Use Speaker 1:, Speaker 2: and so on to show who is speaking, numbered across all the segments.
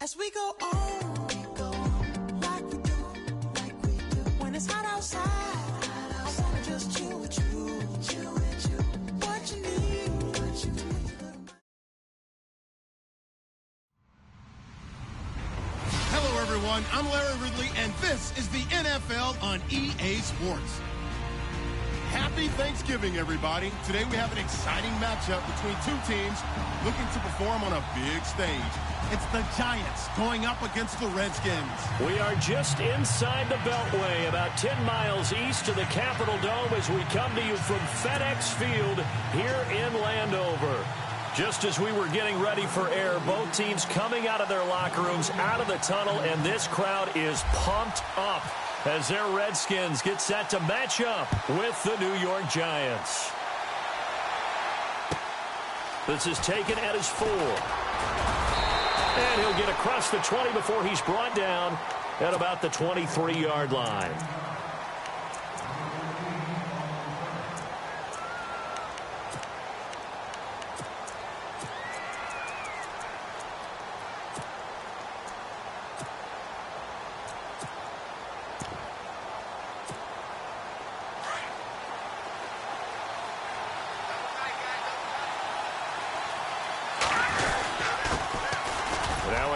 Speaker 1: As we go on, like we do. When it's hot outside, I wanna just chill with you. What you need.
Speaker 2: Hello, everyone. I'm Larry Ridley, and this is the NFL on EA Sports. Happy Thanksgiving, everybody. Today we have an exciting matchup between two teams looking to perform on a big stage. It's the Giants going up against the Redskins.
Speaker 3: We are just inside the Beltway, about 10 miles east of the Capitol Dome as we come to you from FedEx Field here in Landover. Just as we were getting ready for air, both teams coming out of their locker rooms, out of the tunnel, and this crowd is pumped up as their Redskins get set to match up with the New York Giants. This is taken at his 4. And he'll get across the 20 before he's brought down at about the 23-yard line.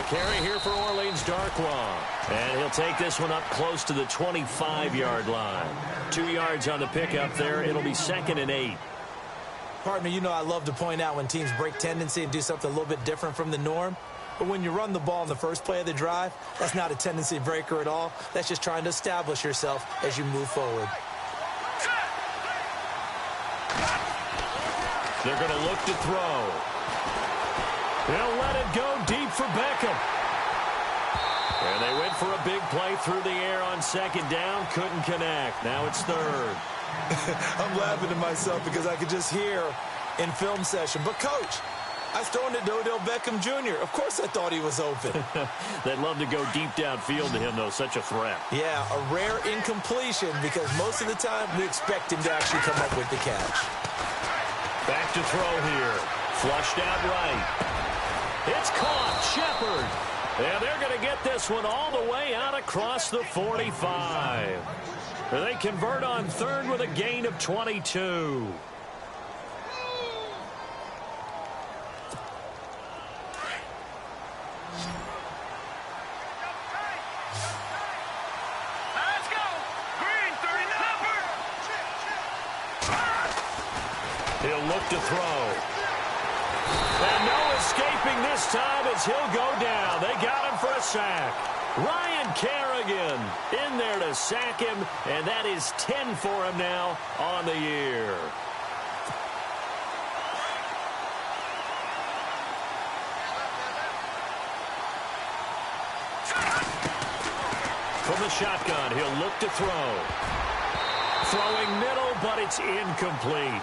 Speaker 3: Carry here for Orleans Darkwa. And he'll take this one up close to the 25-yard line. 2 yards on the pickup there. It'll be 2nd and 8.
Speaker 4: Partner, you know I love to point out when teams break tendency and do something a little bit different from the norm. But when you run the ball in the first play of the drive, that's not a tendency breaker at all. That's just trying to establish yourself as you move forward.
Speaker 3: They're going to look to throw. They'll let it go deep for Beckham. And they went for a big play through the air on 2nd down. Couldn't connect. Now it's 3rd.
Speaker 4: I'm laughing to myself because I could just hear in film session. But, Coach, I was throwing to Odell Beckham Jr. Of course I thought he was open.
Speaker 3: They'd love to go deep downfield to him, though. Such a threat.
Speaker 4: Yeah, a rare incompletion because most of the time we expect him to actually come up with the catch.
Speaker 3: Back to throw here. Flushed out right. It's caught. Shepard. And they're going to get this one all the way out across the 45. They convert on 3rd with a gain of 22.
Speaker 5: Let's go. Green, 30 number.
Speaker 3: He'll look to throw. And no escaping this time as he'll go down. They got him for a sack. Ryan Kerrigan in there to sack him, and that is 10 for him now on the year. From the shotgun, he'll look to throw. Throwing middle, but it's incomplete.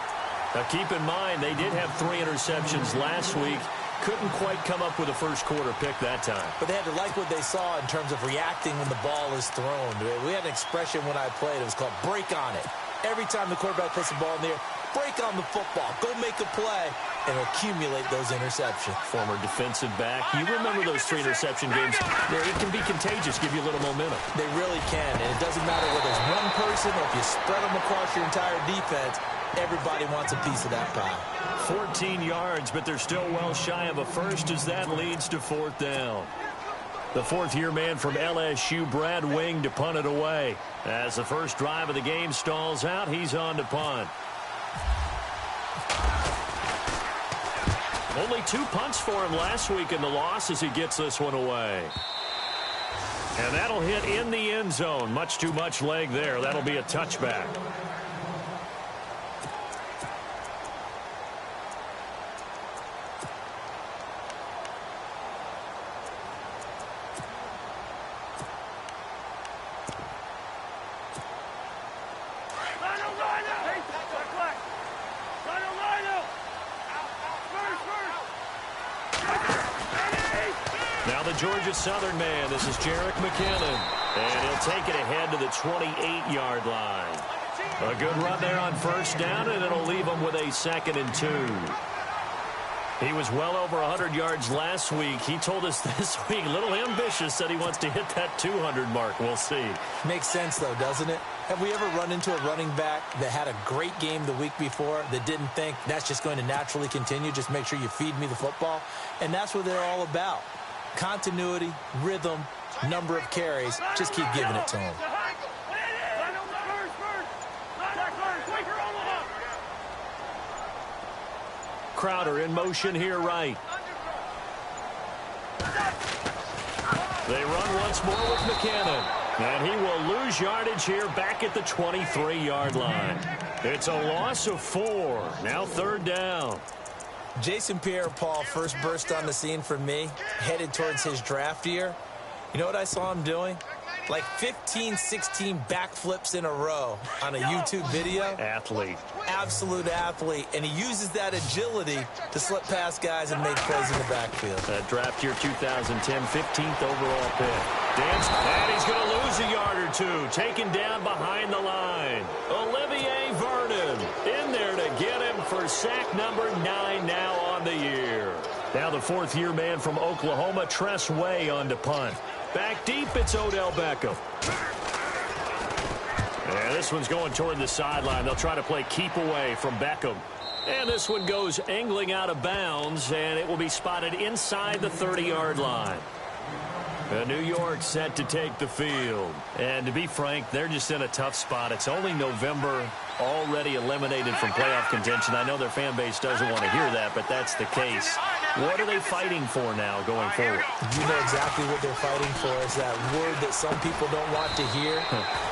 Speaker 3: Now, keep in mind, they did have 3 interceptions last week. Couldn't quite come up with a first-quarter pick that time.
Speaker 4: But they had to like what they saw in terms of reacting when the ball is thrown. We had an expression when I played. It was called break on it. Every time the quarterback puts the ball in the air, break on the football. Go make a play and accumulate those interceptions.
Speaker 3: Former defensive back. You remember those 3 interception games. It can be contagious, give you a little momentum.
Speaker 4: They really can, and it doesn't matter whether it's one person or if you spread them across your entire defense. Everybody wants a piece of that pie.
Speaker 3: 14 yards, but they're still well shy of a first as that leads to 4th down. The 4th-year man from LSU, Brad Wing, to punt it away. As the first drive of the game stalls out, he's on to punt. Only 2 punts for him last week in the loss as he gets this one away. And that'll hit in the end zone. Much too much leg there. That'll be a touchback. Now the Georgia Southern man, this is Jerick McKinnon. And he'll take it ahead to the 28-yard line. A good run there on 1st down, and it'll leave him with a 2nd and 2. He was well over 100 yards last week. He told us this week, a little ambitious, said he wants to hit that 200 mark. We'll see.
Speaker 4: Makes sense, though, doesn't it? Have we ever run into a running back that had a great game the week before that didn't think that's just going to naturally continue? Just make sure you feed me the football. And that's what they're all about. Continuity, rhythm, number of carries. Just keep giving it to him.
Speaker 3: Crowder in motion here right. They run once more with McKinnon. And he will lose yardage here back at the 23-yard line. It's a loss of 4. Now 3rd down.
Speaker 4: Jason Pierre-Paul first burst on the scene for me, headed towards his draft year. You know what I saw him doing? Like 15, 16 backflips in a row on a YouTube video.
Speaker 3: Athlete.
Speaker 4: Absolute athlete. And he uses that agility to slip past guys and make plays in the backfield.
Speaker 3: That draft year 2010, 15th overall pick. Dance, and he's going to lose a yard or two. Taken down behind the line. Olivier Vernon in there to get him for sack number 9 now on the year. Now the 4th-year man from Oklahoma, Tress Way on to punt. Back deep, it's Odell Beckham. And this one's going toward the sideline. They'll try to play keep away from Beckham. And this one goes angling out of bounds, and it will be spotted inside the 30-yard line. New York set to take the field. And to be frank, they're just in a tough spot. It's only November, already eliminated from playoff contention. I know their fan base doesn't want to hear that, but that's the case. What are they fighting for now going forward?
Speaker 4: You know exactly what they're fighting for. Is that word that some people don't want to hear,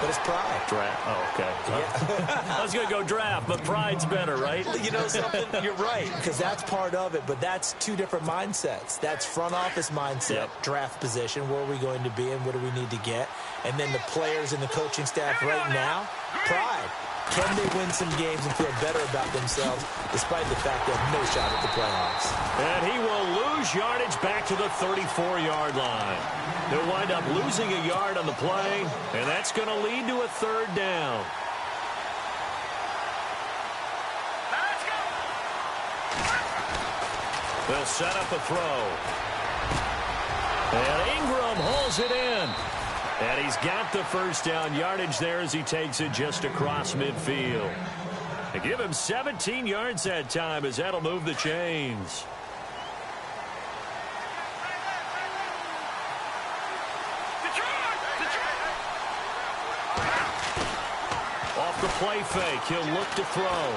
Speaker 4: but it's pride.
Speaker 3: Draft. Oh, okay. Yeah. I was going to go draft, but pride's better, right?
Speaker 4: You know something? You're right, because that's part of it, but that's two different mindsets. That's front office mindset, draft position, where are we going to be and what do we need to get? And then the players and the coaching staff right now, pride. Can they win some games and feel better about themselves despite the fact they have no shot at the playoffs?
Speaker 3: And he will lose yardage back to the 34-yard line. They'll wind up losing a yard on the play, and that's going to lead to a 3rd down. They'll set up a throw. And Ingram hauls it in. And he's got the 1st down yardage there as he takes it just across midfield. They give him 17 yards that time as that'll move the chains. Off the play fake, he'll look to throw.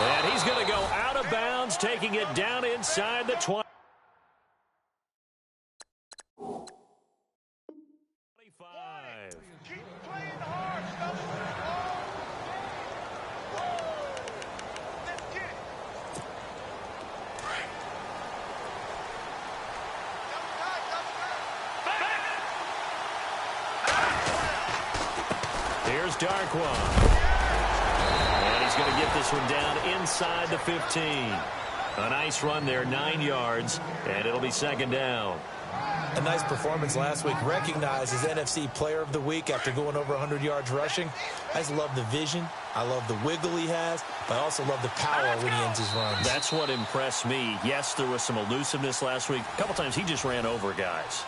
Speaker 3: And he's going to go out of bounds, taking it down inside the 20. 25.
Speaker 5: Keep playing hard. Let's get it.
Speaker 3: Here's Darkwan. And he's going to get this one down inside the 15. A nice run there, 9 yards, and it'll be 2nd down.
Speaker 4: A nice performance last week, recognized as NFC Player of the Week after going over 100 yards rushing. I just love the vision. I love the wiggle he has, but I also love the power when he ends his runs.
Speaker 3: That's what impressed me. Yes, there was some elusiveness last week. A couple times he just ran over guys.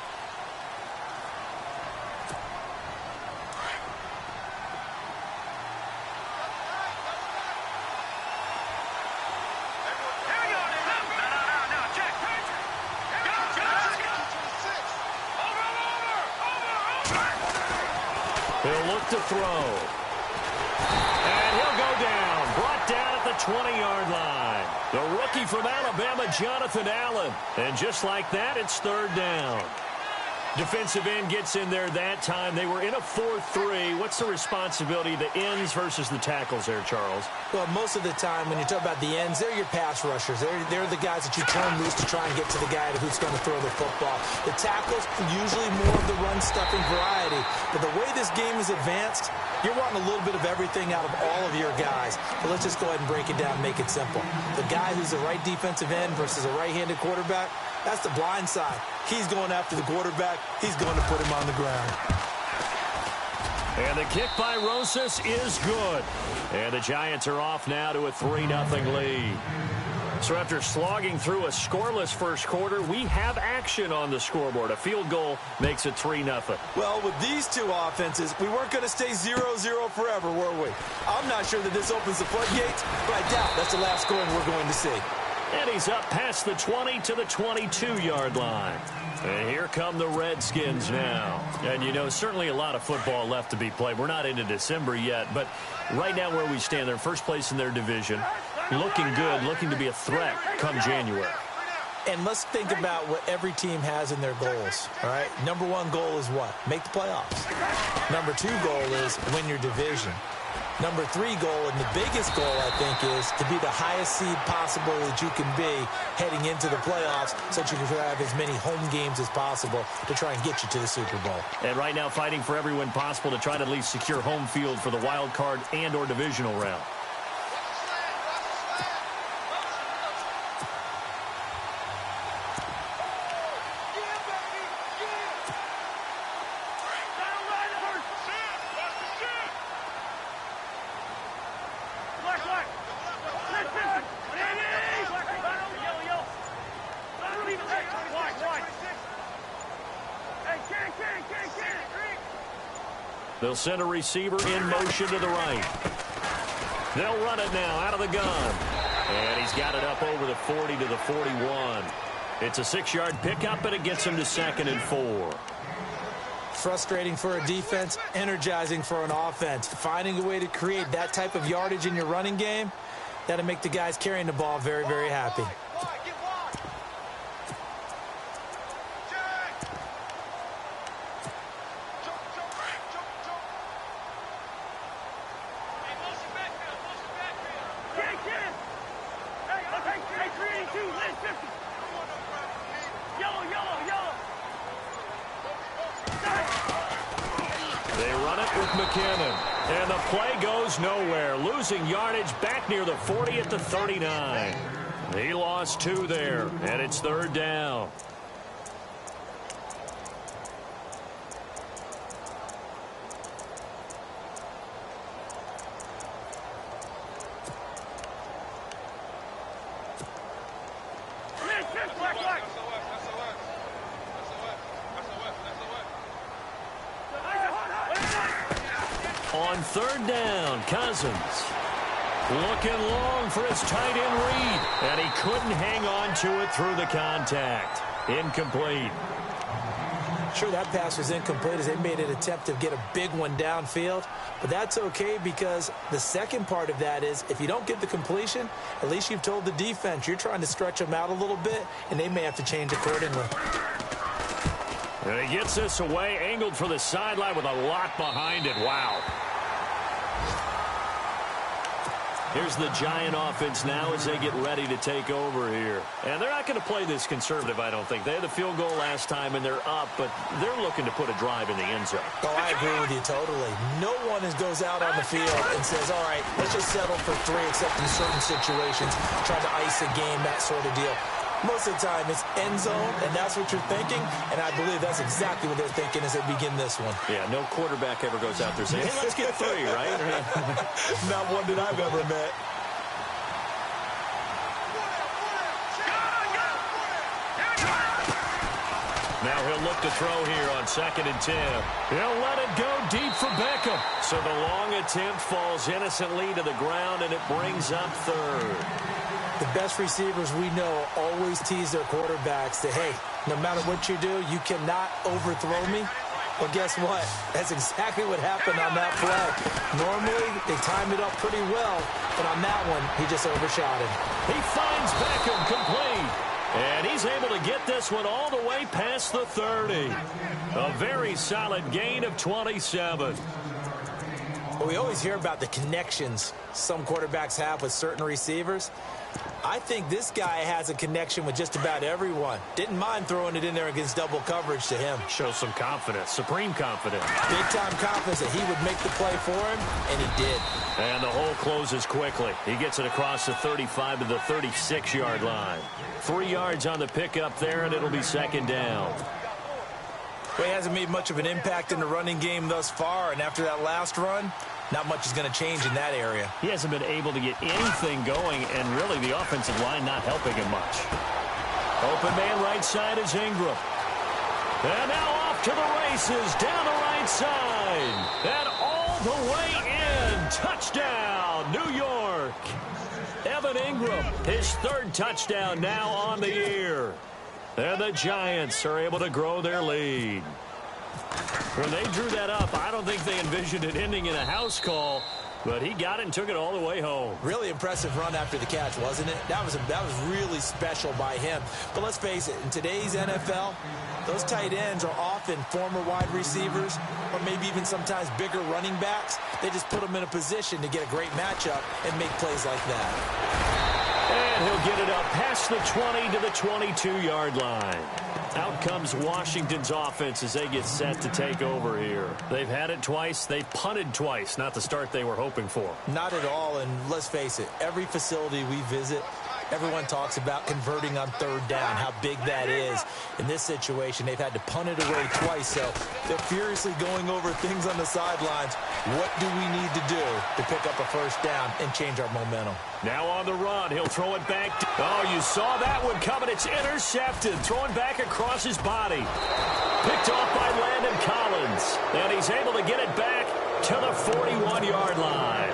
Speaker 3: He'll look to throw. And he'll go down. Brought down at the 20-yard line. The rookie from Alabama, Jonathan Allen. And just like that, it's 3rd down. Defensive end gets in there that time. They were in a 4-3. What's the responsibility of the ends versus the tackles there, Charles?
Speaker 4: Well, most of the time when you talk about the ends, they're your pass rushers. They're the guys that you turn loose to try and get to the guy who's going to throw the football. The tackles, usually more of the run-stuffing variety. But the way this game is advanced, you're wanting a little bit of everything out of all of your guys. But let's just go ahead and break it down and make it simple. The guy who's the right defensive end versus a right-handed quarterback, that's the blind side. He's going after the quarterback. He's going to put him on the ground.
Speaker 3: And the kick by Rosas is good. And the Giants are off now to a 3-0 lead. So after slogging through a scoreless first quarter, we have action on the scoreboard. A field goal makes it 3-0.
Speaker 4: Well, with these two offenses, we weren't going to stay 0-0 forever, were we? I'm not sure that this opens the floodgates, but I doubt that's the last scoring we're going to see.
Speaker 3: And he's up past the 20 to the 22-yard line. And here come the Redskins now. And, you know, certainly a lot of football left to be played. We're not into December yet, but right now where we stand, they're first place in their division. Looking good, looking to be a threat come January.
Speaker 4: And let's think about what every team has in their goals, all right? Number one goal is what? Make the playoffs. Number two goal is win your division. Number three goal, and the biggest goal, I think, is to be the highest seed possible that you can be heading into the playoffs so that you can have as many home games as possible to try and get you to the Super Bowl.
Speaker 3: And right now fighting for every win possible to try to at least secure home field for the wild card and or divisional round. They'll send a receiver in motion to the right. They'll run it now out of the gun. And he's got it up over the 40 to the 41. It's a 6-yard pickup, and it gets him to 2nd and 4.
Speaker 4: Frustrating for a defense, energizing for an offense. Finding a way to create that type of yardage in your running game, that'll make the guys carrying the ball very, very happy.
Speaker 3: And the play goes nowhere. Losing yardage back near the 40 at the 39. He lost 2 there, and it's 3rd down. On 3rd down, Cousins looking long for his tight end read, and he couldn't hang on to it through the contact. Incomplete.
Speaker 4: Sure, that pass was incomplete as they made an attempt to get a big one downfield, but that's okay because the second part of that is if you don't get the completion, at least you've told the defense you're trying to stretch them out a little bit, and they may have to change accordingly.
Speaker 3: And he gets this away, angled for the sideline with a lot behind it. Wow. Here's the Giant offense now as they get ready to take over here. And they're not going to play this conservative, I don't think. They had the field goal last time, and they're up, but they're looking to put a drive in the end zone.
Speaker 4: Oh, I agree with you totally. No one goes out on the field and says, all right, let's just settle for 3, except in certain situations, try to ice a game, that sort of deal. Most of the time, it's end zone, and that's what you're thinking, and I believe that's exactly what they're thinking as they begin this one.
Speaker 3: Yeah, no quarterback ever goes out there saying, hey, let's get 3, right?
Speaker 4: Not one that I've ever met.
Speaker 3: Now he'll look to throw here on 2nd and 10. He'll let it go deep for Beckham. So the long attempt falls innocently to the ground, and it brings up 3rd.
Speaker 4: The best receivers we know always tease their quarterbacks that, hey, no matter what you do, you cannot overthrow me. Well, guess what? That's exactly what happened on that play. Normally, they time it up pretty well, but on that one, he just overshot him.
Speaker 3: He finds Beckham complete. And he's able to get this one all the way past the 30. A very solid gain of 27.
Speaker 4: Well, we always hear about the connections some quarterbacks have with certain receivers. I think this guy has a connection with just about everyone. Didn't mind throwing it in there against double coverage to him.
Speaker 3: Shows some confidence, supreme confidence.
Speaker 4: Big-time confidence that he would make the play for him, and he did.
Speaker 3: And the hole closes quickly. He gets it across the 35 to the 36-yard line. 3 yards on the pickup there, and it'll be 2nd down.
Speaker 4: Well, he hasn't made much of an impact in the running game thus far, and after that last run, not much is going to change in that area.
Speaker 3: He hasn't been able to get anything going, and really the offensive line not helping him much. Open man right side is Ingram. And now off to the races, down the right side. And all the way in. Touchdown, New York. Evan Ingram, his third touchdown now on the year. And the Giants are able to grow their lead. When they drew that up, I don't think they envisioned it ending in a house call, but he got it and took it all the way home.
Speaker 4: Really impressive run after the catch, wasn't it? That was really special by him. But let's face it, in today's NFL, those tight ends are often former wide receivers or maybe even sometimes bigger running backs. They just put them in a position to get a great matchup and make plays like that.
Speaker 3: And he'll get it up past the 20 to the 22-yard line. Out comes Washington's offense as they get set to take over here. They've had it twice. They've punted twice. Not the start they were hoping for.
Speaker 4: Not at all, and let's face it, every facility we visit, everyone talks about converting on third down, how big that is. In this situation, they've had to punt it away twice, so they're furiously going over things on the sidelines. What do we need to do to pick up a first down and change our momentum?
Speaker 3: Now on the run, he'll throw it back. Oh, you saw that one coming. It's intercepted. Throwing back across his body. Picked off by Landon Collins. And he's able to get it back to the 41-yard line.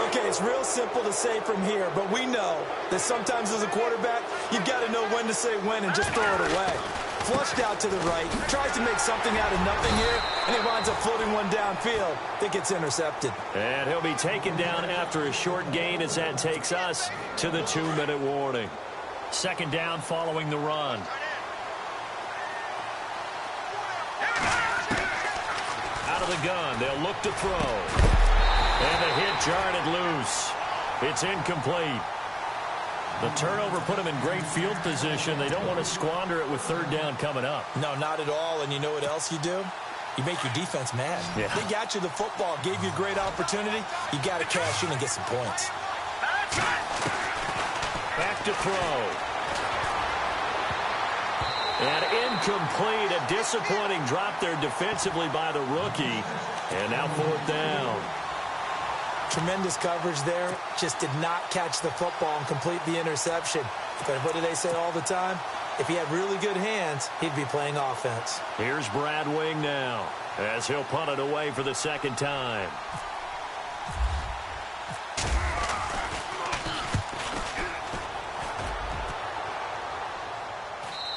Speaker 4: Okay, it's real simple to say from here, but we know that sometimes as a quarterback, you've got to know when to say when and just throw it away. Flushed out to the right, tries to make something out of nothing here, and he winds up floating one downfield that gets intercepted.
Speaker 3: And he'll be taken down after a short gain as that takes us to the 2-minute warning. Second down following the run. Out of the gun, they'll look to throw. And the hit jarred it loose. It's incomplete. The turnover put them in great field position. They don't want to squander it with third down coming up.
Speaker 4: No, not at all. And you know what else you do? You make your defense mad.
Speaker 3: Yeah.
Speaker 4: They got you the football, gave you a great opportunity. You got to cash in and get some points.
Speaker 3: Back to throw. And incomplete. A disappointing drop there defensively by the rookie. And now fourth down.
Speaker 4: Tremendous coverage there. Just did not catch the football and complete the interception. But what do they say all the time? If he had really good hands, he'd be playing offense.
Speaker 3: Here's Brad Wing now as he'll punt it away for the second time.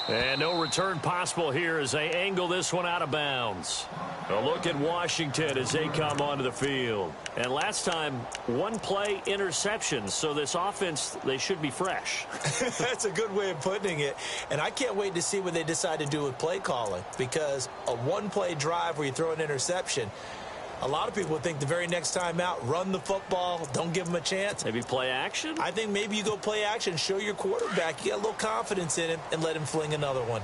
Speaker 3: And no return possible here as they angle this one out of bounds. A look at Washington as they come onto the field. And last time, one play interception. So this offense, they should be fresh.
Speaker 4: That's a good way of putting it. And I can't wait to see what they decide to do with play calling. Because a one-play drive where you throw an interception, a lot of people think the very next time out, run the football, don't give them a chance.
Speaker 3: Maybe play action?
Speaker 4: I think maybe you go play action, show your quarterback, you got a little confidence in him, and let him fling another one.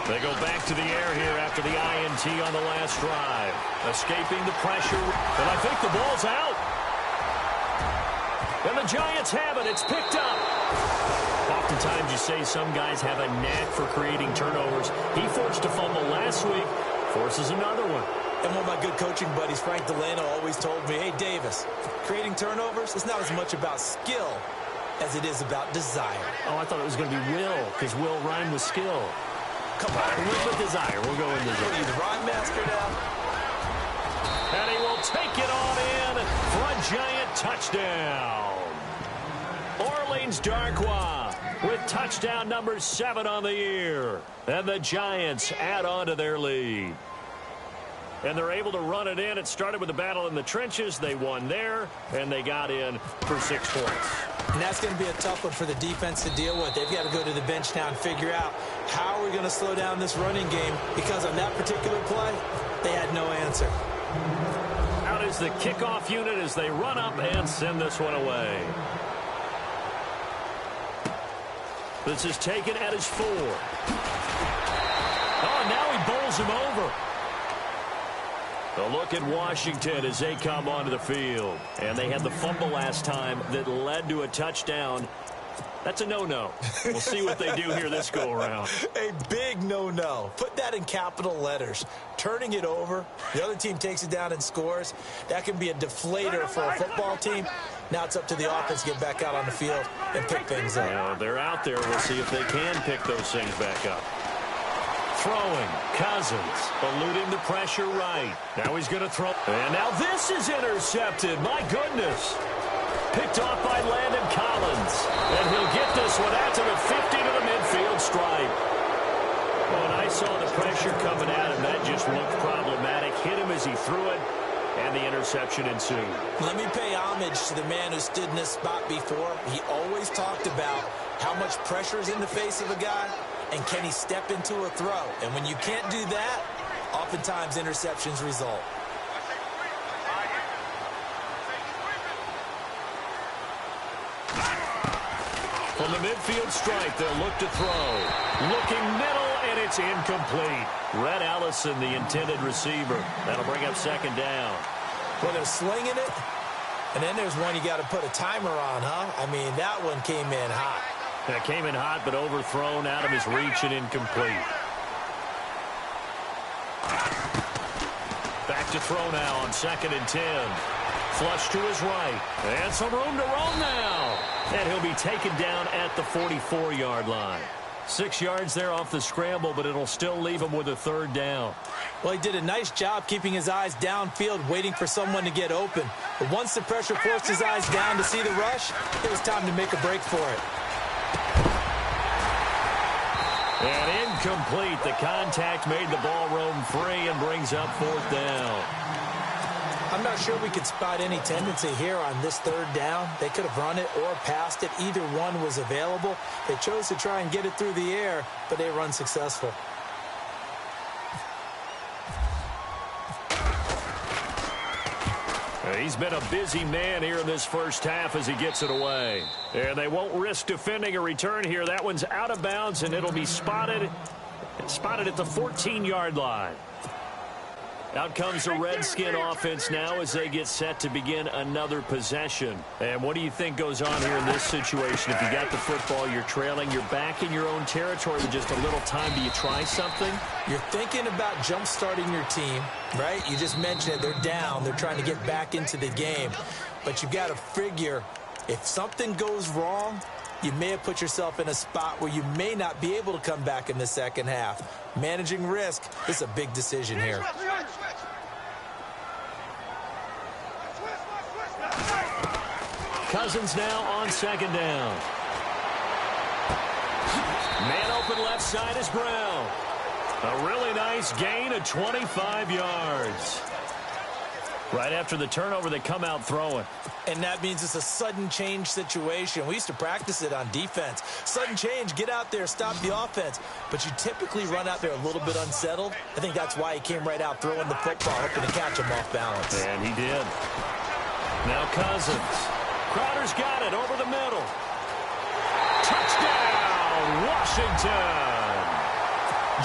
Speaker 3: They go back to the air here after the INT on the last drive. Escaping the pressure, and I think the ball's out. And the Giants have it. It's picked up. Oftentimes you say some guys have a knack for creating turnovers. He forced a fumble last week, forces another one.
Speaker 4: And one of my good coaching buddies, Frank Delano, always told me, hey, Davis, creating turnovers is not as much about skill as it is about desire.
Speaker 3: Oh, I thought it was going to be will, because will rhyme with skill.
Speaker 4: Come on.
Speaker 3: With the desire. We'll go with desire.
Speaker 4: What are you, the rhyme master now?
Speaker 3: And he will take it on in for a Giant touchdown. Orleans Darkwa with touchdown number 7 on the year. And the Giants add on to their lead. And they're able to run it in. It started with a battle in the trenches. They won there, and they got in for 6 points.
Speaker 4: And that's going to be a tough one for the defense to deal with. They've got to go to the bench now and figure out how are we going to slow down this running game, because on that particular play, they had no answer.
Speaker 3: Out is the kickoff unit as they run up and send this one away. This is taken at his 4. Oh, now he bowls him over. A look at Washington as they come onto the field. And they had the fumble last time that led to a touchdown. That's a no-no. We'll see what they do here this go-around.
Speaker 4: A big no-no. Put that in capital letters. Turning it over, the other team takes it down and scores. That can be a deflator for a football team. Now it's up to the offense to get back out on the field and pick things up.
Speaker 3: Well, they're out there. We'll see if they can pick those things back up. Throwing, Cousins, eluding the pressure right. Now he's going to throw. And now this is intercepted. My goodness. Picked off by Landon Collins. And he'll get this one out to the 50 to the midfield stripe. When I saw the pressure coming at him, that just looked problematic. Hit him as he threw it, and the interception ensued.
Speaker 4: Let me pay homage to the man who stood in this spot before. He always talked about how much pressure is in the face of a guy, and can he step into a throw. And when you can't do that, oftentimes interceptions result.
Speaker 3: From the midfield stripe, they'll look to throw. Looking middle, and it's incomplete. Red Allison, the intended receiver. That'll bring up second down.
Speaker 4: Well, they're slinging it, and then there's one you got to put a timer on, huh? I mean, that one came in hot.
Speaker 3: That came in hot, but overthrown out of his reach and incomplete. Back to throw now on 2nd and 10. Flush to his right. And some room to roam now. And he'll be taken down at the 44-yard line. 6 yards there off the scramble, but it'll still leave him with a 3rd down.
Speaker 4: Well, he did a nice job keeping his eyes downfield, waiting for someone to get open. But once the pressure forced his eyes down to see the rush, it was time to make a break for it.
Speaker 3: And incomplete. The contact made the ball roam free and brings up 4th down.
Speaker 4: I'm not sure we could spot any tendency here on this 3rd down. They could have run it or passed it. Either one was available. They chose to try and get it through the air, but they were unsuccessful.
Speaker 3: He's been a busy man here in this first half as he gets it away. And they won't risk defending a return here. That one's out of bounds, and it'll be spotted at the 14-yard line. Out comes the Redskin offense now as they get set to begin another possession. And what do you think goes on here in this situation? If you got the football, you're trailing, you're back in your own territory with just a little time. Do you try something?
Speaker 4: You're thinking about jump-starting your team, right? You just mentioned it. They're down. They're trying to get back into the game. But you've got to figure if something goes wrong, you may have put yourself in a spot where you may not be able to come back in the second half. Managing risk is a big decision here.
Speaker 3: Cousins now on 2nd down. Man open left side is Brown. A really nice gain of 25 yards. Right after the turnover, they come out throwing.
Speaker 4: And that means it's a sudden change situation. We used to practice it on defense. Sudden change, get out there, stop the offense. But you typically run out there a little bit unsettled. I think that's why he came right out throwing the football, hoping to catch him off balance.
Speaker 3: And he did. Now Cousins. Crowder's got it over the middle. Touchdown, Washington.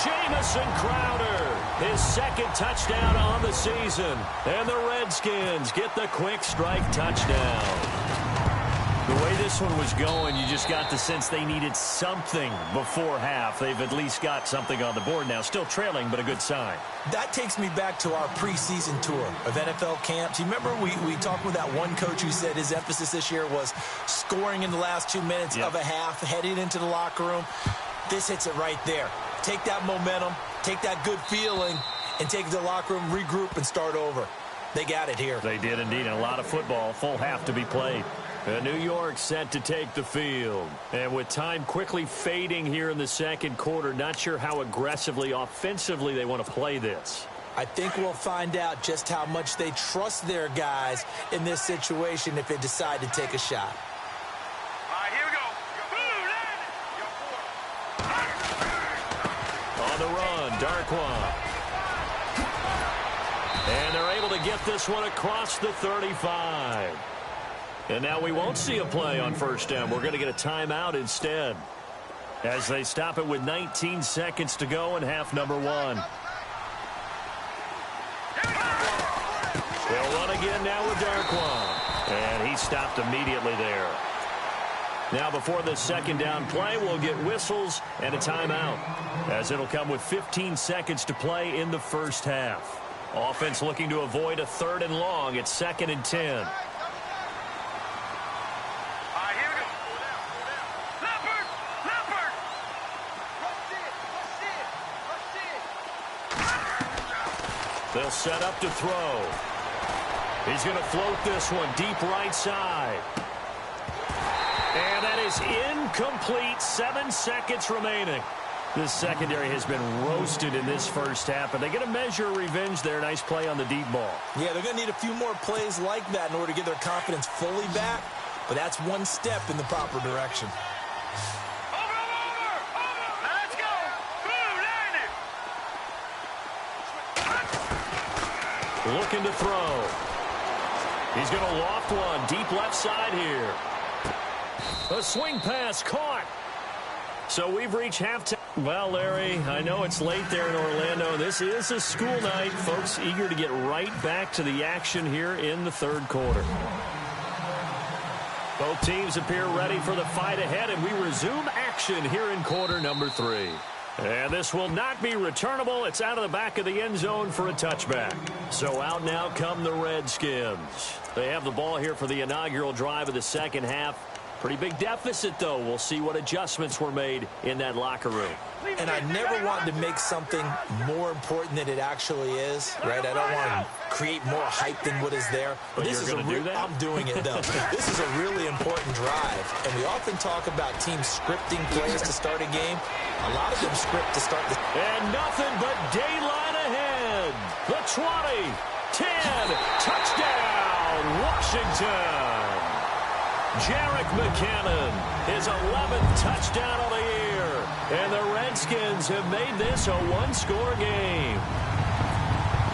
Speaker 3: Jamison Crowder, his 2nd touchdown on the season. And the Redskins get the quick strike touchdown. The way this one was going, you just got the sense they needed something before half. They've at least got something on the board now. Still trailing, but a good sign.
Speaker 4: That takes me back to our preseason tour of NFL camps. You remember we talked with that one coach who said his emphasis this year was scoring in the last 2 minutes of a half, heading into the locker room. This hits it right there. Take that momentum, take that good feeling, and take it to the locker room, regroup, and start over. They got it here.
Speaker 3: They did indeed. And a lot of football, full half to be played. New York set to take the field. And with time quickly fading here in the second quarter, not sure how aggressively, offensively they want to play this.
Speaker 4: I think we'll find out just how much they trust their guys in this situation if they decide to take a shot.
Speaker 5: All right, here we go.
Speaker 3: On the run, Darkwa. And they're able to get this one across the 35. And now we won't see a play on 1st down. We're going to get a timeout instead as they stop it with 19 seconds to go in half number 1. on again now with Darquan. And he stopped immediately there. Now before the second down play, we'll get whistles and a timeout, as it'll come with 15 seconds to play in the first half. Offense looking to avoid a 3rd and long. It's 2nd and 10. They'll set up to throw. He's going to float this one deep right side. And that is incomplete. 7 seconds remaining. This secondary has been roasted in this first half, but they're going to measure revenge there. Nice play on the deep ball. Yeah, they're going to need a few more plays like that in order to get their confidence fully back, but that's one step in the proper direction.
Speaker 5: Let's go.
Speaker 3: Looking to throw. He's going to loft one deep left side here. A swing pass caught. So we've reached halftime. Well, Larry, I know it's late there in Orlando. This is a school night. Folks eager to get right back to the action here in the 3rd quarter. Both teams appear ready for the fight ahead, and we resume action here in quarter number 3. And this will not be returnable. It's out of the back of the end zone for a touchback. So out now come the Redskins. They have the ball here for the inaugural drive of the second half. Pretty big deficit, though. We'll see what adjustments were made in that locker room.
Speaker 4: And I never wanted to make something more important than it actually is, right? I don't want to create more hype than what is there.
Speaker 3: But
Speaker 4: this is I'm doing it, though. This is a really important drive. And we often talk about teams scripting plays to start a game. A lot of them script to start the...
Speaker 3: And nothing but daylight ahead. The 20, 10, touchdown, Washington. Jarek McCannon, his 11th touchdown of the year. And the Redskins have made this a one-score game.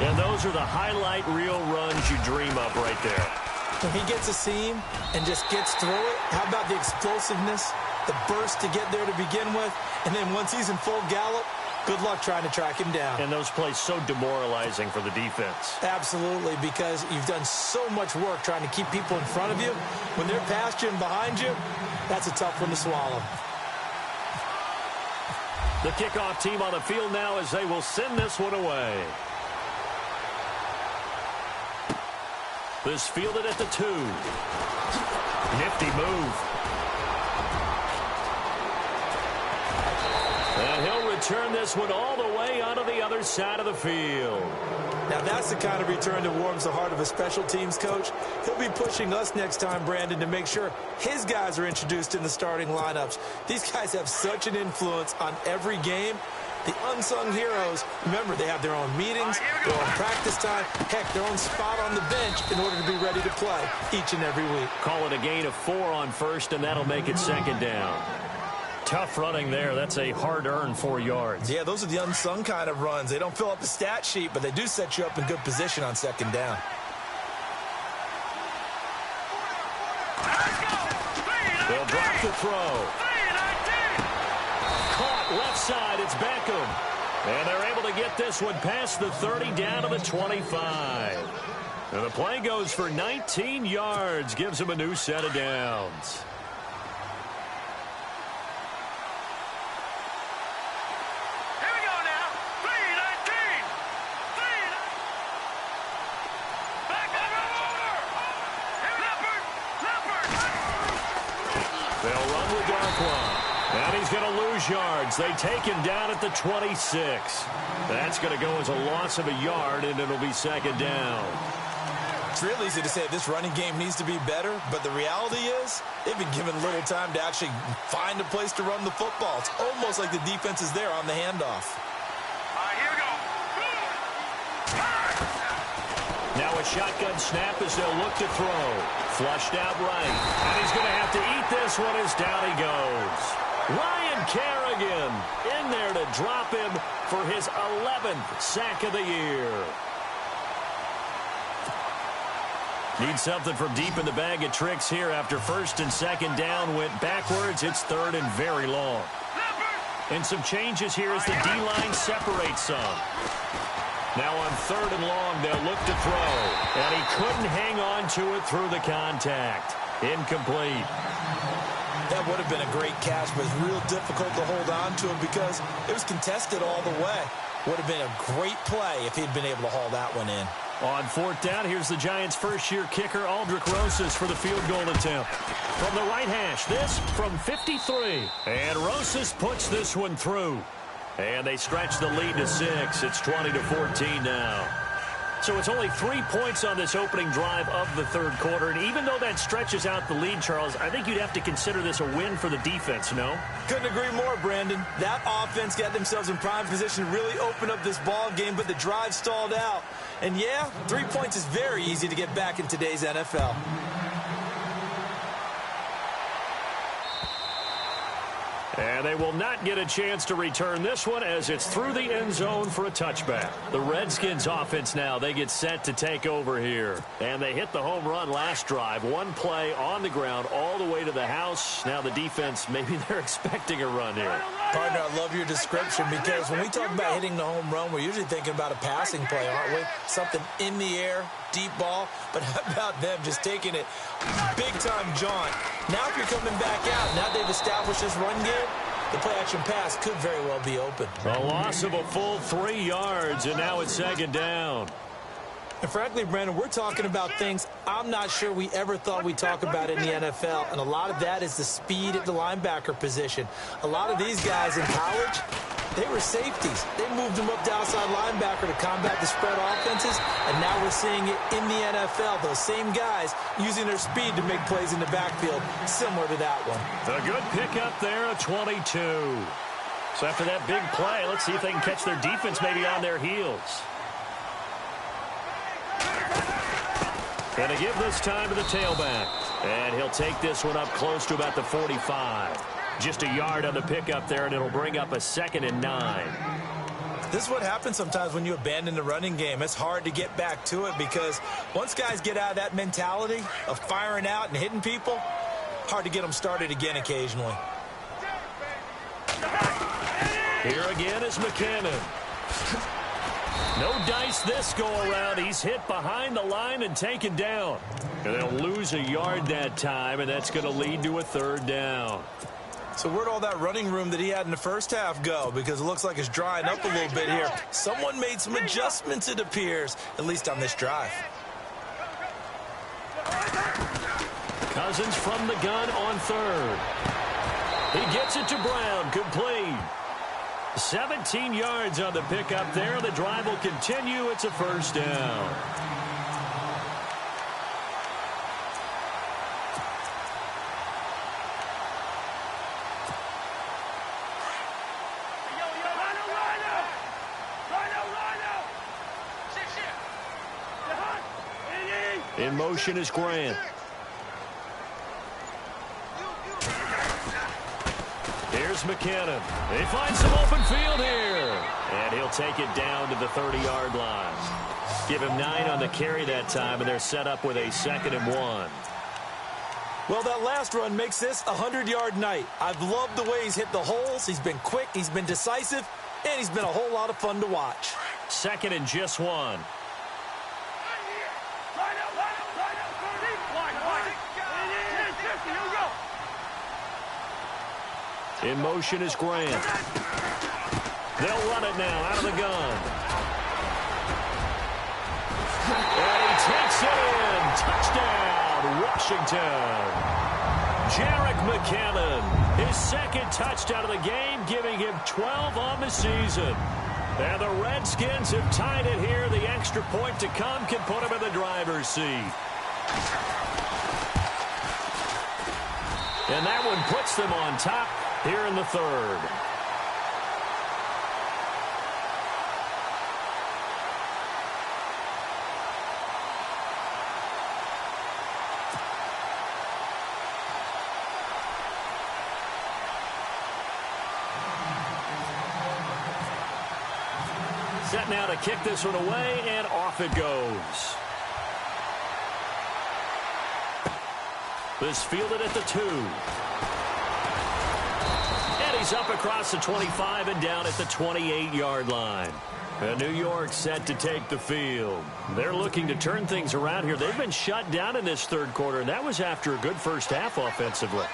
Speaker 3: And those are the highlight reel runs you dream of right there.
Speaker 4: When he gets a seam and just gets through it, how about the explosiveness, the burst to get there to begin with, and then once he's in full gallop, good luck trying to track him down.
Speaker 3: And those plays so demoralizing for the defense.
Speaker 4: Absolutely, because you've done so much work trying to keep people in front of you. When they're past you and behind you, that's a tough one to swallow.
Speaker 3: The kickoff team on the field now as they will send this one away. This fielded at the 2. Nifty move. And he'll return this one all the way onto the other side of the field.
Speaker 4: Now that's the kind of return that warms the heart of a special teams coach. He'll be pushing us next time, Brandon, to make sure his guys are introduced in the starting lineups. These guys have such an influence on every game. The unsung heroes, remember, they have their own meetings, their own practice time, heck, their own spot on the bench in order to be ready to play each and every week.
Speaker 3: Call it a gain of 4 on first, and that'll make it 2nd down. Tough running there. That's a hard-earned 4 yards.
Speaker 4: Yeah, those are the unsung kind of runs. They don't fill up the stat sheet, but they do set you up in good position on 2nd down.
Speaker 3: They'll drop the throw. Caught left side. It's Beckham. And they're able to get this one past the 30 down to the 25. And the play goes for 19 yards. Gives them a new set of downs. And he's going to lose yards. They take him down at the 26. That's going to go as a loss of a yard, and it'll be 2nd down.
Speaker 4: It's real easy to say this running game needs to be better, but the reality is they've been given little time to actually find a place to run the football. It's almost like the defense is there on the handoff.
Speaker 5: Here we go.
Speaker 3: Now a shotgun snap as they'll look to throw. Flushed out right. And he's going to have to eat this one as down he goes. Ryan Kerrigan in there to drop him for his 11th sack of the year. Need something from deep in the bag of tricks here after 1st and 2nd down went backwards. It's 3rd and very long. And some changes here as the D-line separates some. Now on 3rd and long, they'll look to throw. And he couldn't hang on to it through the contact. Incomplete.
Speaker 4: That would have been a great catch, but it's real difficult to hold on to it because it was contested all the way. Would have been a great play if he'd been able to haul that one in.
Speaker 3: On 4th down, here's the Giants' first-year kicker, Aldrich Rosas, for the field goal attempt. From the right hash, this from 53. And Rosas puts this one through. And they stretch the lead to 6. It's 20-14 now. So it's only 3 points on this opening drive of the 3rd quarter. And even though that stretches out the lead, Charles, I think you'd have to consider this a win for the defense, no?
Speaker 4: Couldn't agree more, Brandon. That offense got themselves in prime position to really open up this ball game, but the drive stalled out. And yeah, 3 points is very easy to get back in today's NFL.
Speaker 3: And they will not get a chance to return this one as it's through the end zone for a touchback. The Redskins offense now, they get set to take over here. And they hit the home run last drive. One play on the ground all the way to the house. Now the defense, maybe they're expecting a run here.
Speaker 4: Partner, I love your description because when we talk about hitting the home run, we're usually thinking about a passing play, aren't we? Something in the air, deep ball. But how about them just taking it big-time jaunt? Now if you're coming back out, now they've established this run game, the play-action pass could very well be open.
Speaker 3: A loss of a full 3 yards, and now it's 2nd down.
Speaker 4: And frankly, Brandon, we're talking about things I'm not sure we ever thought we'd talk about in the NFL, and a lot of that is the speed at the linebacker position. A lot of these guys in college, they were safeties. They moved them up to outside linebacker to combat the spread offenses, and now we're seeing it in the NFL. Those same guys using their speed to make plays in the backfield, similar to that one.
Speaker 3: A good pickup there, a 22. So after that big play, let's see if they can catch their defense maybe on their heels. Going to give this time to the tailback. And he'll take this one up close to about the 45. Just a yard on the pickup there, and it'll bring up a 2nd and 9.
Speaker 4: This is what happens sometimes when you abandon the running game. It's hard to get back to it because once guys get out of that mentality of firing out and hitting people, hard to get them started again occasionally.
Speaker 3: Here again is McKinnon. No dice this go-around. He's hit behind the line and taken down. And they'll lose a yard that time, and that's going to lead to a 3rd down.
Speaker 4: So where'd all that running room that he had in the first half go? Because it looks like it's drying up a little bit here. Someone made some adjustments, it appears, at least on this drive.
Speaker 3: Cousins from the gun on 3rd. He gets it to Brown, complete. 17 yards on the pickup there. The drive will continue. It's a 1st down. In motion is Grant. Here's McKinnon. He finds some open field here. And he'll take it down to the 30-yard line. Give him 9 on the carry that time, and they're set up with a 2nd and 1.
Speaker 4: Well, that last run makes this a 100-yard night. I've loved the way he's hit the holes. He's been quick, he's been decisive, and he's been a whole lot of fun to watch.
Speaker 3: 2nd and just 1. In motion is Grant. They'll run it now out of the gun. And he takes it in. Touchdown, Washington. Jerick McKinnon, his 2nd touchdown of the game, giving him 12 on the season. And the Redskins have tied it here. The extra point to come can put him in the driver's seat. And that one puts them on top here in the 3rd. Set now to kick this one away, and off it goes. This fielded at the 2. And he's up across the 25 and down at the 28-yard line. And New York set to take the field. They're looking to turn things around here. They've been shut down in this third quarter, and that was after a good first half offensively.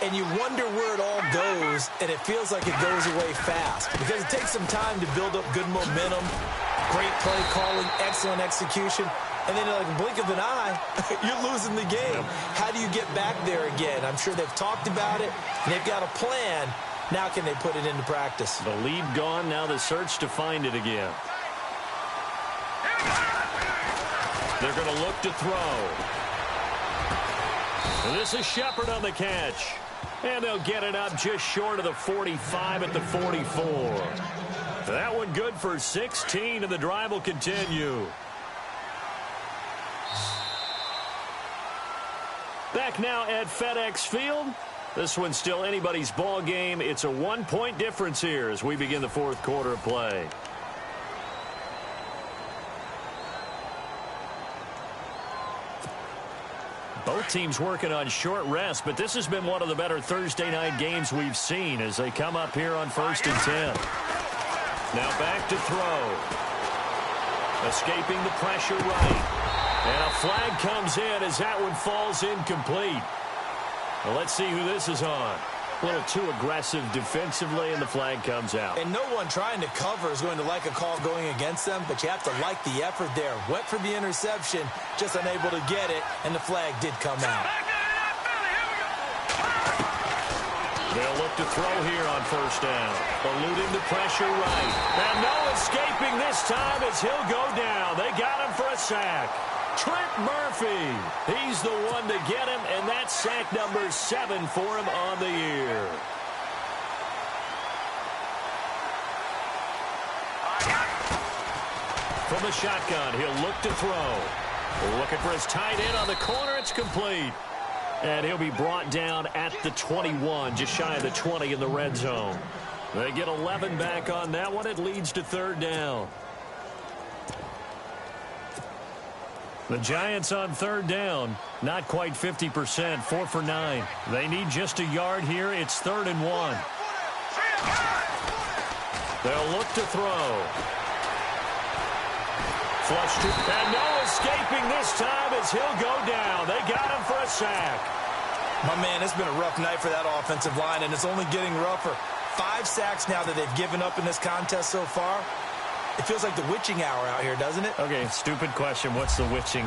Speaker 4: And you wonder where it all goes, and it feels like it goes away fast because it takes some time to build up good momentum, great play calling, excellent execution, and then like a blink of an eye, you're losing the game. How do you get back there again? I'm sure they've talked about it, and they've got a plan. Now can they put it into practice?
Speaker 3: The lead gone, now the search to find it again. They're going to look to throw. And this is Shepard on the catch. And they'll get it up just short of the 45 at the 44. That one good for 16, and the drive will continue. Back now at FedEx Field. This one's still anybody's ball game. It's a 1-point difference here as we begin the fourth quarter of play. Both teams working on short rest, but this has been one of the better Thursday night games we've seen as they come up here on 1st and 10. Now back to throw. Escaping the pressure right. And a flag comes in as that one falls incomplete. Well, let's see who this is on. A little too aggressive defensively, and the flag comes out.
Speaker 4: And no one trying to cover is going to like a call going against them, but you have to like the effort there. Went for the interception, just unable to get it, and the flag did come out.
Speaker 3: They'll look to throw here on 1st down. Eluding the pressure right. And no escaping this time as he'll go down. They got him for a sack. Trent Murphy, he's the one to get him, and that's sack number 7 for him on the year. From the shotgun, he'll look to throw. Looking for his tight end on the corner. It's complete. And he'll be brought down at the 21, just shy of the 20 in the red zone. They get 11 back on that one. It leads to 3rd down. The Giants on 3rd down, not quite 50%, 4 for 9. They need just a yard here. It's 3rd and 1. They'll look to throw. Flush to, and no escaping this time as he'll go down. They got him for a sack.
Speaker 4: My man, it's been a rough night for that offensive line, and it's only getting rougher. 5 sacks now that they've given up in this contest so far. It feels like the witching hour out here, doesn't it?
Speaker 3: Okay, stupid question. What's the witching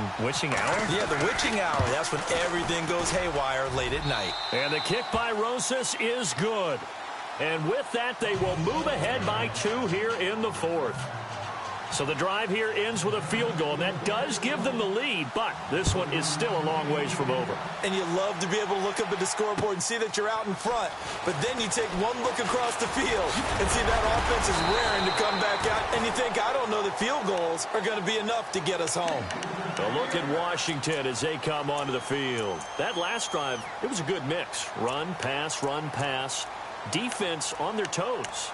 Speaker 3: hour?
Speaker 4: Yeah, the witching hour. That's when everything goes haywire late at night.
Speaker 3: And the kick by Rosas is good. And with that, they will move ahead by 2 here in the 4th. So the drive here ends with a field goal, and that does give them the lead, but this one is still a long ways from over.
Speaker 4: And you love to be able to look up at the scoreboard and see that you're out in front, but then you take one look across the field and see that offense is raring to come back out, and you think, I don't know that field goals are going to be enough to get us home.
Speaker 3: A look at Washington as they come onto the field. That last drive, it was a good mix. Run, pass, defense on their toes.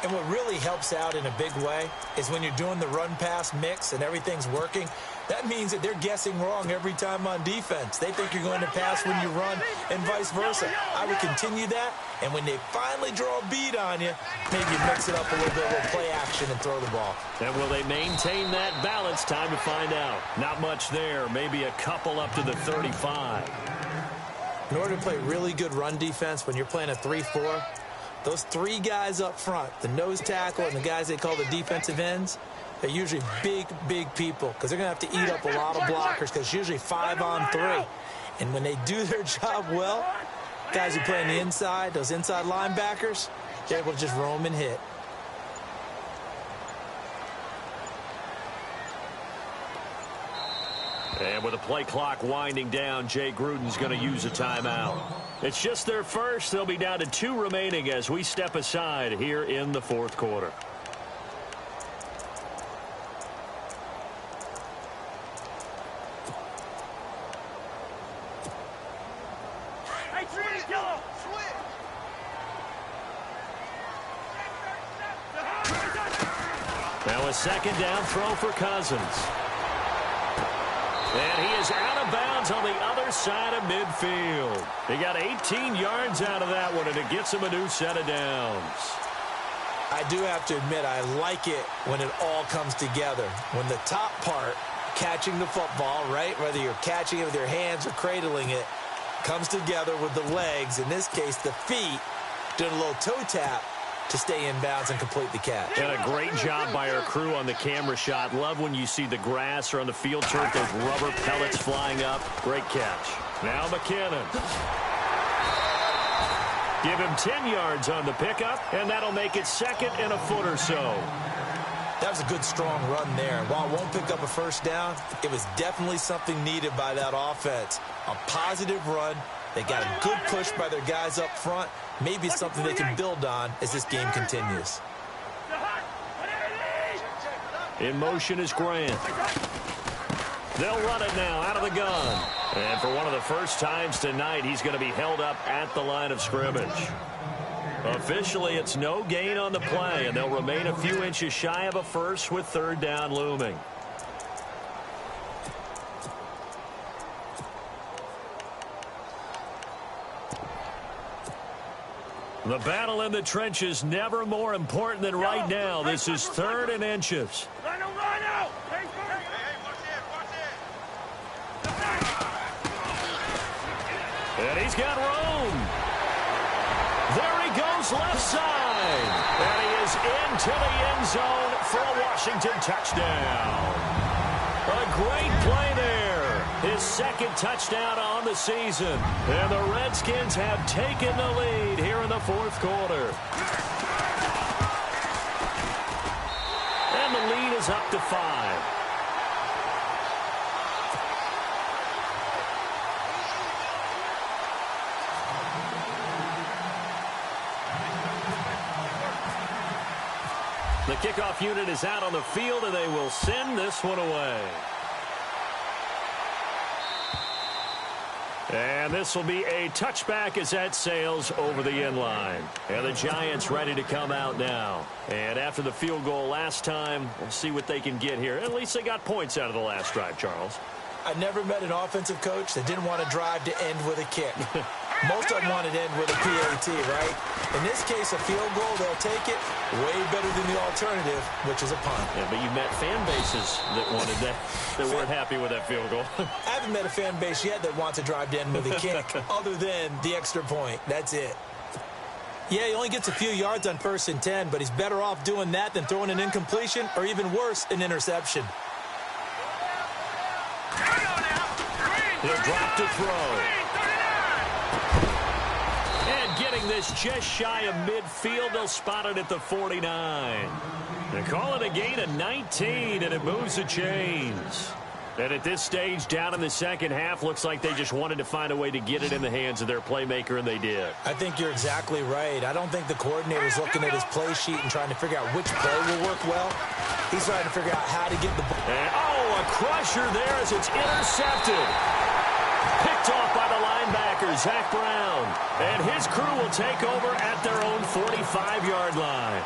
Speaker 4: And what really helps out in a big way is when you're doing the run-pass mix and everything's working, that means that they're guessing wrong every time on defense. They think you're going to pass when you run and vice versa. I would continue that, and when they finally draw a bead on you, maybe you mix it up a little bit, a little play action and throw the ball.
Speaker 3: And will they maintain that balance? Time to find out. Not much there. Maybe a couple up to the 35.
Speaker 4: In order to play really good run defense when you're playing a 3-4, those 3 guys up front, the nose tackle and the guys they call the defensive ends, they're usually big people because they're going to have to eat up a lot of blockers because it's usually 5 on 3. And when they do their job well, guys who play on the inside, those inside linebackers, they're able to just roam and hit.
Speaker 3: And with the play clock winding down, Jay Gruden's going to use a timeout. It's just their first. They'll be down to 2 remaining as we step aside here in the 4th quarter. Now a 2nd down throw for Cousins. And he is out of bounds on the other side of midfield. He got 18 yards out of that one, and it gets him a new set of downs.
Speaker 4: I do have to admit, I like it when it all comes together. When the top part, catching the football, right, whether you're catching it with your hands or cradling it, comes together with the legs, in this case the feet, doing a little toe tap to stay in bounds and complete the catch.
Speaker 3: And a great job by our crew on the camera shot. Love when you see the grass or on the field turf, those rubber pellets flying up. Great catch. Now McKinnon. Give him 10 yards on the pickup, and that'll make it second and a foot or so.
Speaker 4: That was a good, strong run there. While it won't pick up a first down, it was definitely something needed by that offense. A positive run. They got a good push by their guys up front. Maybe something they can build on as this game continues.
Speaker 3: In motion is Grant. They'll run it now out of the gun. And for one of the first times tonight, he's going to be held up at the line of scrimmage. Officially, it's no gain on the play, and they'll remain a few inches shy of a first with third down looming. The battle in the trenches never more important than right now. This is third and inches. And he's got room. There he goes left side. And he is into the end zone for a Washington touchdown. A great play there. His second touchdown on the season. And the Redskins have taken the lead here in the fourth quarter. And the lead is up to 5. The kickoff unit is out on the field, and they will send this one away. And this will be a touchback as that sails over the end line. And the Giants ready to come out now. And after the field goal last time, we'll see what they can get here. At least they got points out of the last drive, Charles.
Speaker 4: I never met an offensive coach that didn't want to drive to end with a kick. Most of them wanted to end with a PAT, right? In this case, a field goal, they'll take it way better than the alternative, which is a punt.
Speaker 3: Yeah, but you met fan bases that wanted that, that weren't happy with that field goal.
Speaker 4: I haven't met a fan base yet that wants to drive to end with a kick other than the extra point. That's it. Yeah, he only gets a few yards on 1st and 10, but he's better off doing that than throwing an incompletion or even worse, an interception.
Speaker 3: He'll drop to throw. And getting this just shy of midfield, they'll spot it at the 49. They call it a gain of 19, and it moves the chains. And at this stage, down in the second half, looks like they just wanted to find a way to get it in the hands of their playmaker, and they did.
Speaker 4: I think you're exactly right. I don't think the coordinator's looking at his play sheet and trying to figure out which play will work well. He's trying to figure out how to get the ball.
Speaker 3: And, a crusher there as it's intercepted. Picked off by the linebacker, Zach Brown. And his crew will take over at their own 45-yard line.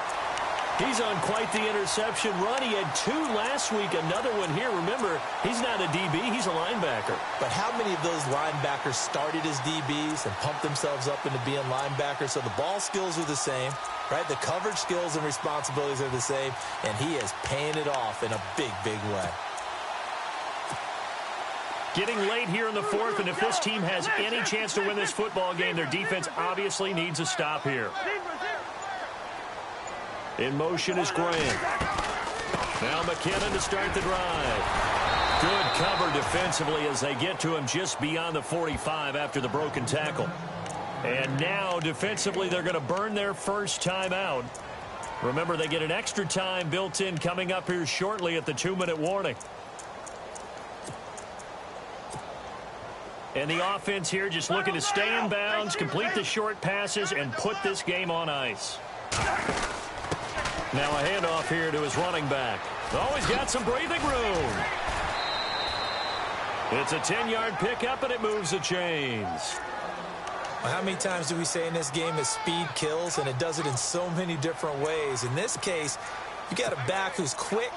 Speaker 3: He's on quite the interception run. He had 2 last week, another one here. Remember, he's not a DB, he's a linebacker.
Speaker 4: But how many of those linebackers started as DBs and pumped themselves up into being linebackers? So the ball skills are the same, right? The coverage skills and responsibilities are the same, and he is paying it off in a big, big way.
Speaker 3: Getting late here in the fourth, and if this team has any chance to win this football game, their defense obviously needs a stop here. In motion is Grant. Now McKinnon to start the drive. Good cover defensively as they get to him just beyond the 45 after the broken tackle. And now defensively they're going to burn their first timeout. Remember, they get an extra time built in coming up here shortly at the 2-minute warning. And the offense here just looking to stay in bounds, complete the short passes, and put this game on ice. Now a handoff here to his running back. Oh, he's got some breathing room. It's a 10-yard pickup, and it moves the chains.
Speaker 4: Well, how many times do we say in this game that speed kills, and it does it in so many different ways? In this case, you got a back who's quick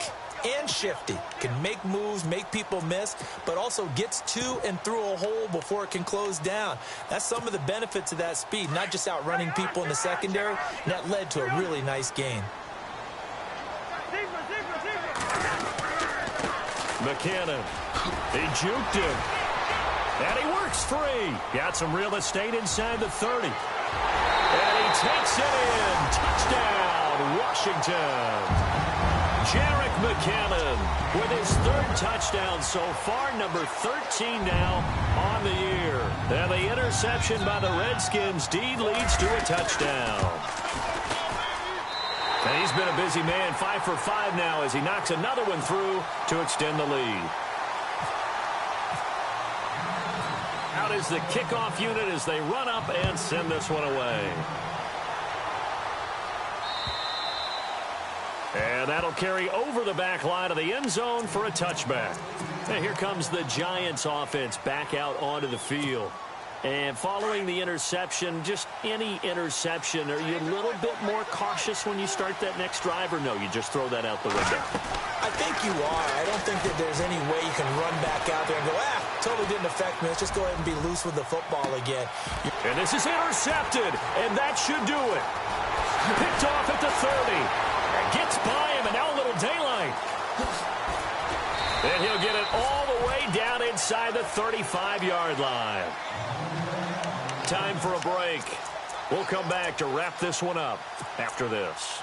Speaker 4: and shifty. Can make moves, make people miss, but also gets to and through a hole before it can close down. That's some of the benefits of that speed, not just outrunning people in the secondary, and that led to a really nice gain.
Speaker 3: McKinnon, he juked him. And he works free. Got some real estate inside the 30. And he takes it in. Touchdown, Washington. Jerick McKinnon with his third touchdown so far, number 13 now on the year. And the interception by the Redskins deed leads to a touchdown. And he's been a busy man, 5 for 5 now as he knocks another one through to extend the lead. Out is the kickoff unit as they run up and send this one away. And that'll carry over the back line of the end zone for a touchback. And here comes the Giants offense back out onto the field. And following the interception, just any interception, are you a little bit more cautious when you start that next drive, or no, you just throw that out the window?
Speaker 4: I think you are. I don't think that there's any way you can run back out there and go, totally didn't affect me. Let's just go ahead and be loose with the football again.
Speaker 3: And this is intercepted, and that should do it. Picked off at the 30. And gets by him, and now a little daylight. And he'll get it all the way down inside the 35-yard line. Time for a break. We'll come back to wrap this one up after this.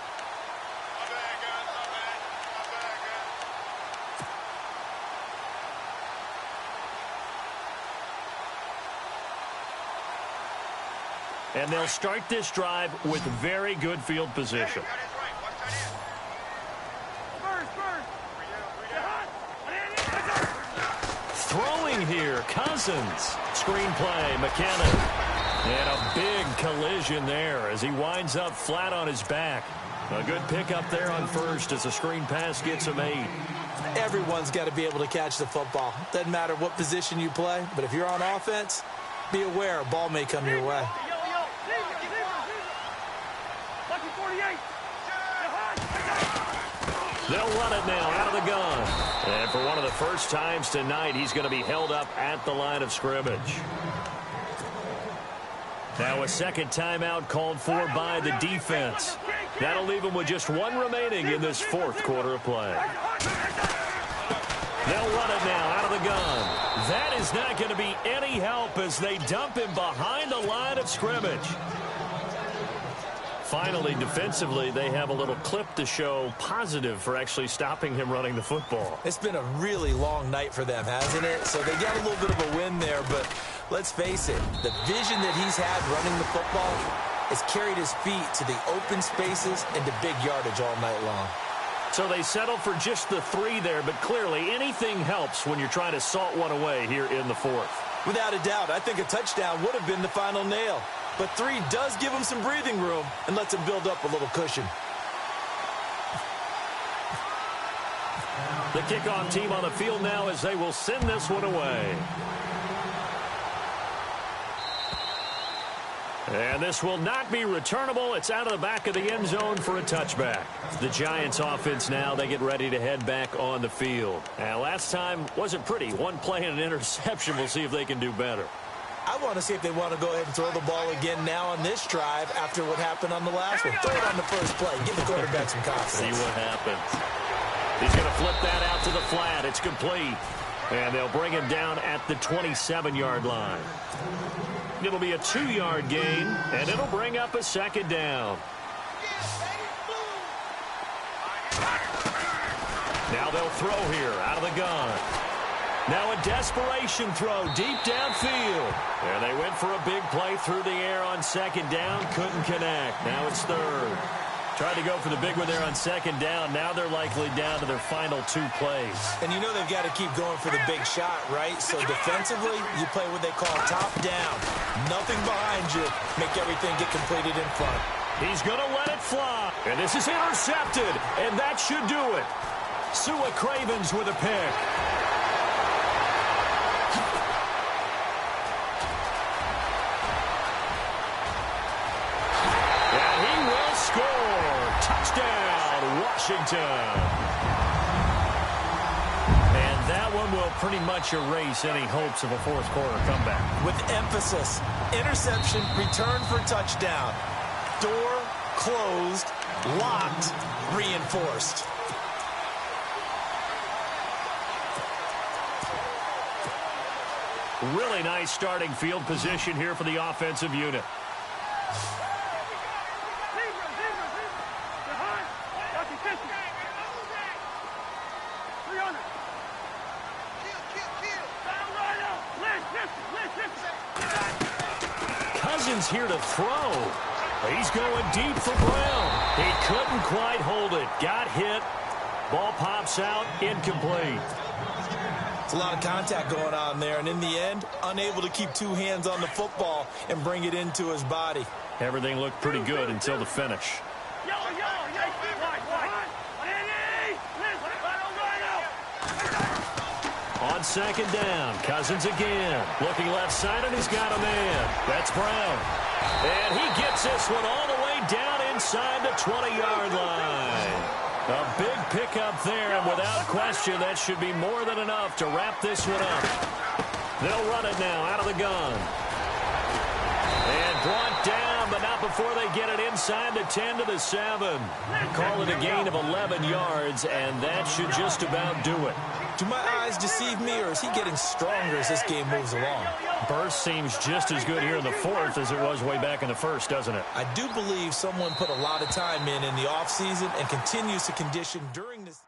Speaker 3: And they'll start this drive with very good field position. Throwing here, Cousins. Screenplay, McKinnon. And a big collision there as he winds up flat on his back. A good pickup there on first as the screen pass gets him 8.
Speaker 4: Everyone's got to be able to catch the football. Doesn't matter what position you play, but if you're on offense, be aware a ball may come your way.
Speaker 3: They'll run it now out of the gun. And for one of the first times tonight, he's going to be held up at the line of scrimmage. Now a second timeout called for by the defense. That'll leave him with just one remaining in this fourth quarter of play. They'll run it now out of the gun. That is not going to be any help as they dump him behind the line of scrimmage. Finally, defensively, they have a little clip to show positive for actually stopping him running the football.
Speaker 4: It's been a really long night for them, hasn't it? So they got a little bit of a win there, but let's face it, the vision that he's had running the football has carried his feet to the open spaces and to big yardage all night long.
Speaker 3: So they settle for just the 3 there, but clearly anything helps when you're trying to salt one away here in the fourth.
Speaker 4: Without a doubt, I think a touchdown would have been the final nail. But 3 does give him some breathing room and lets him build up a little cushion.
Speaker 3: The kickoff team on the field now as they will send this one away. And this will not be returnable. It's out of the back of the end zone for a touchback. The Giants offense now, they get ready to head back on the field. And last time wasn't pretty. One play and an interception. We'll see if they can do better.
Speaker 4: I want to see if they want to go ahead and throw the ball again now on this drive after what happened on the last one. Throw it on the first play. Give the quarterback some confidence.
Speaker 3: See what happens. He's going to flip that out to the flat. It's complete. And they'll bring him down at the 27-yard line. It'll be a 2-yard gain, and it'll bring up a second down. Now they'll throw here out of the gun. Now a desperation throw deep downfield. And they went for a big play through the air on second down. Couldn't connect. Now it's third. Tried to go for the big one there on second down. Now they're likely down to their final 2 plays.
Speaker 4: And you know they've got to keep going for the big shot, right? So defensively, you play what they call top down. Nothing behind you. Make everything get completed in front.
Speaker 3: He's going to let it fly. And this is intercepted. And that should do it. Sua Cravens with a pick. And he will score. Touchdown, Washington. pretty much erase any hopes of a fourth quarter comeback.
Speaker 4: With emphasis, interception, return for touchdown. Door closed, locked, reinforced.
Speaker 3: Really nice starting field position here for the offensive unit. Cousins here to throw. He's going deep for Brown. He couldn't quite hold it. Got hit. Ball pops out. Incomplete.
Speaker 4: It's a lot of contact going on there, and in the end, unable to keep two hands on the football and bring it into his body.
Speaker 3: Everything looked pretty good until the finish. On second down, Cousins again. Looking left side, and he's got a man. That's Brown. And he gets this one all the way down inside the 20-yard line. A big pickup there, and without question, that should be more than enough to wrap this one up. They'll run it now out of the gun. And brought down, but not before they get it inside the 10 to the 7. Call it a gain of 11 yards, and that should just about do it.
Speaker 4: Do my eyes deceive me, or is he getting stronger as this game moves along?
Speaker 3: Burst seems just as good here in the fourth as it was way back in the first, doesn't it?
Speaker 4: I do believe someone put a lot of time in the offseason and continues to condition during this.